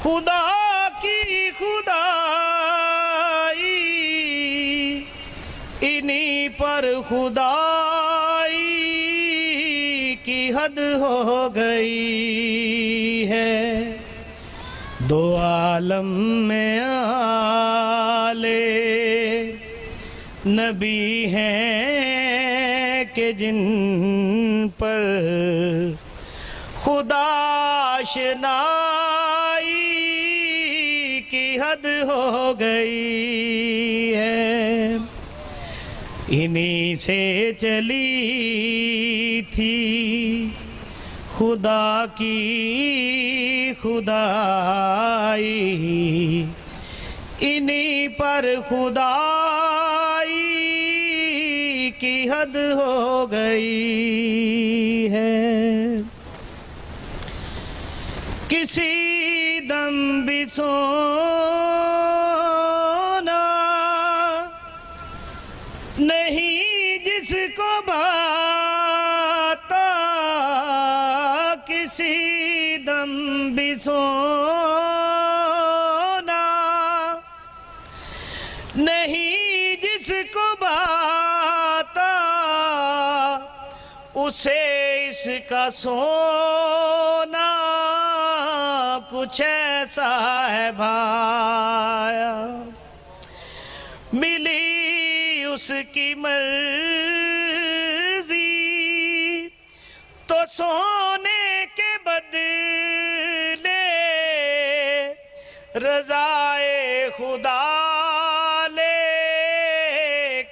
खुदा की खुदाई इन्हीं पर खुदाई की हद हो गई है। दो आलम में आले नबी हैं कि जिन पर खुदाशनाई की हद हो गई है। इन्हीं से चली थी खुदा की खुदाई, इन्हीं पर खुदाई की हद हो गई है। किसी दम भी सोना नहीं जिसको भाता, किसी दम भी सोना नहीं जिसको भाता, उसे इसका सोना कुछ ऐसा है भाया। मिली उसकी मर्जी तो सोने के बदले रज़ाए खुदा ले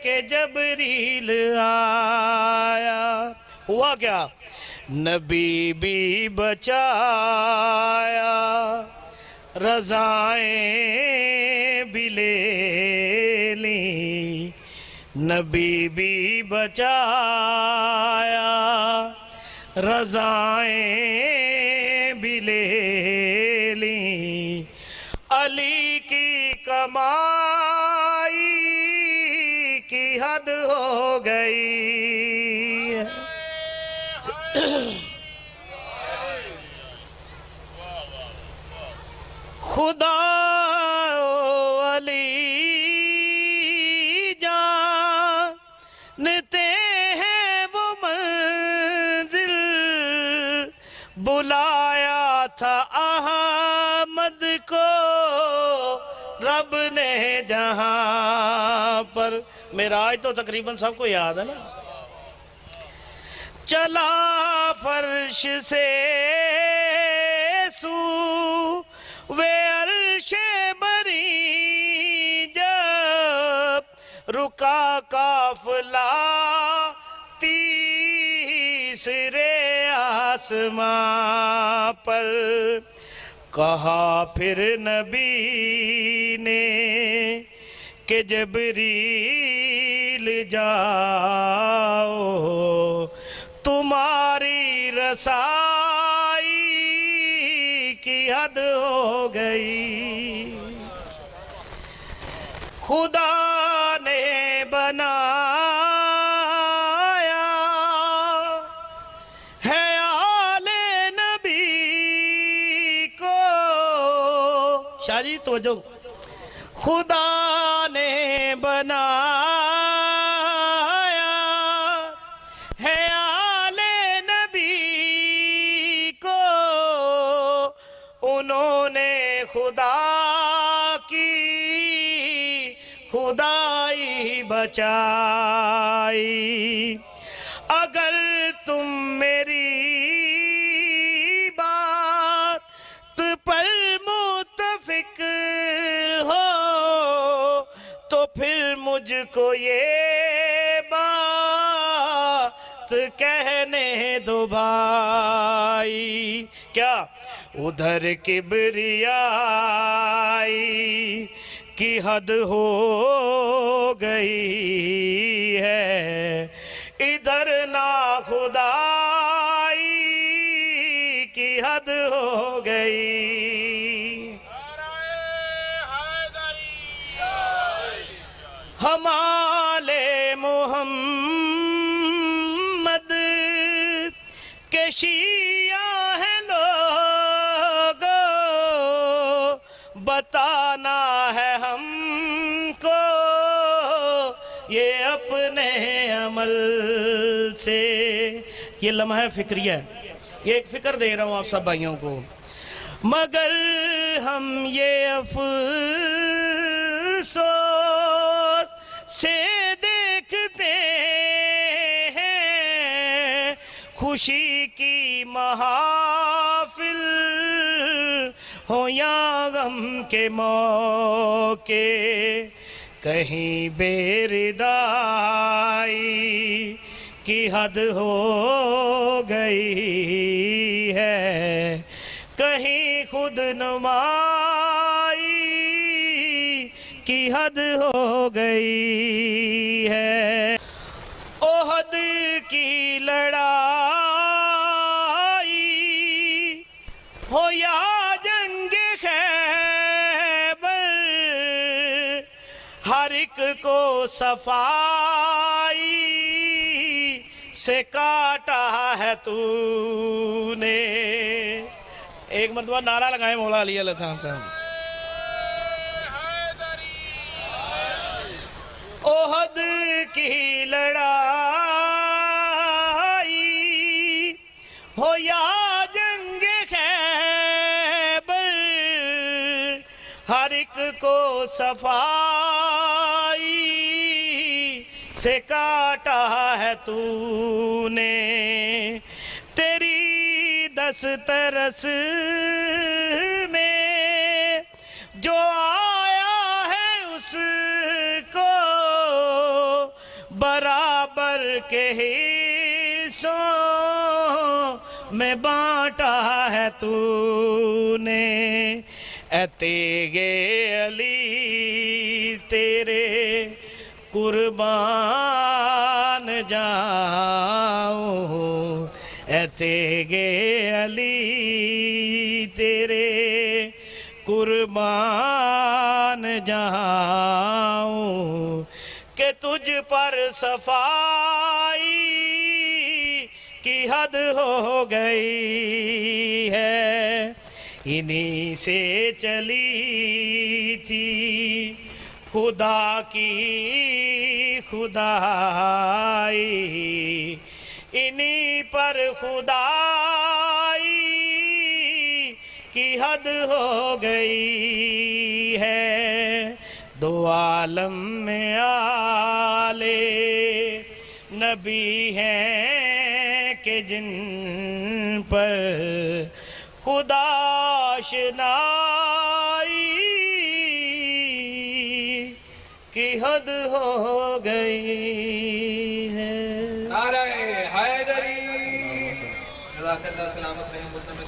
के जबरील आया। हुआ क्या? नबी भी बचाया, रज़ाएं भी ले ली। नबी भी बचाया, रज़ाएं भी ले ली। अली की कमाई की हद हो गई। खुदा अली जानते हैं वो मंजिल, बुलाया था अहमद को रब ने जहां पर। मेरा आज तो तकरीबन सबको याद है ना। चला फर्श से सू वे अर्शे बरी, जब रुका काफला तीसरे आसमां पर। कहा फिर नबी ने कि जबरील जाओ, तुम्हारी रसाई की हद हो गई। खुदा ने बनाया है आले नबी को। शाजी तवज्जो। खुदा ने बनाया है आले नबी को, उन्होंने खुदा की खुदाई बचाई। अगर तुम मेरी बात पर मुत्तफिक हो तो फिर मुझको ये बात कहने दो भाई। क्या? उधर किबरियाई की हद हो गई है, इधर ना खुदाई की हद हो गई। हमारे मोहम्मद के शिया है लोगो, बताना है हमको ये अपने अमल से। ये लम्हा फिक्रिया है, ये एक फिक्र दे रहा हूँ आप सब भाइयों को। मगर हम ये अफसोस से देखते हैं खुशी की महाफिल हो या गम के मौके, कहीं बेरिदाई की हद हो गई है, कहीं खुद नुमाई की हद हो गई है। ओहद की लड़ाई हो या जंग खैबर, हर एक को सफाई से काटा है तूने। एक मरतबा नारा लगाए मौला अली अलैहि सलाम का। ओहद की लड़ाई हो या जंग खैबर, हर एक को सफाई से काटा है तूने। तेरी दस्तरस में जो आया है उसको बराबर के हिस्सों में बांटा है तूने। ऐ तेगे अली तेरे कुर्बान जाऊं, ऐ तेगे अली तेरे कुर्बान जाऊं, कि तुझ पर सफाई की हद हो गई है। इन्हीं से चली थी खुदा की खुदाई, इन्हीं पर खुदाई की हद हो गई है। दो आलम में आले नबी हैं कि जिन पर खुदाशनाई की हद हो गई है। नारे हैदरी। जज़ाकल्लाह सलामत रहे मुस्तमिल।